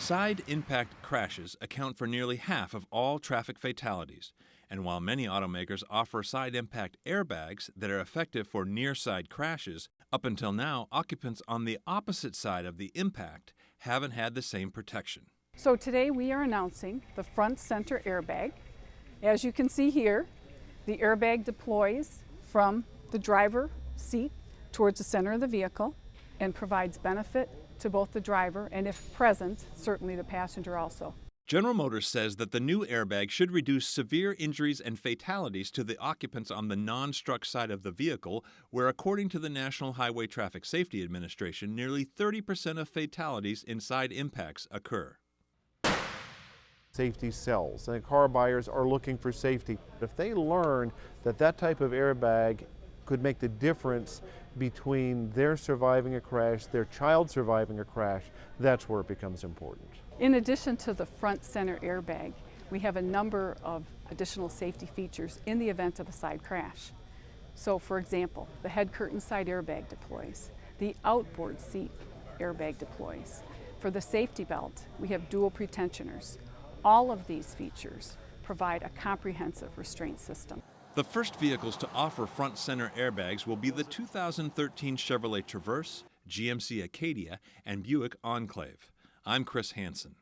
Side impact crashes account for nearly half of all traffic fatalities. And while many automakers offer side impact airbags that are effective for near-side crashes, up until now, occupants on the opposite side of the impact haven't had the same protection. So today we are announcing the front center airbag. As you can see here, the airbag deploys from the driver seat towards the center of the vehicle and provides benefit to both the driver and, if present, certainly the passenger also. General Motors says that the new airbag should reduce severe injuries and fatalities to the occupants on the non-struck side of the vehicle, where, according to the National Highway Traffic Safety Administration, nearly 30% of fatalities in side impacts occur. Safety sells, and car buyers are looking for safety. If they learn that that type of airbag could make the difference between their surviving a crash, their child surviving a crash, that's where it becomes important. In addition to the front center airbag, we have a number of additional safety features in the event of a side crash. So, for example, the head curtain side airbag deploys. The outboard seat airbag deploys. For the safety belt, we have dual pretensioners. All of these features provide a comprehensive restraint system. The first vehicles to offer front center airbags will be the 2013 Chevrolet Traverse, GMC Acadia, and Buick Enclave. I'm Chris Hansen.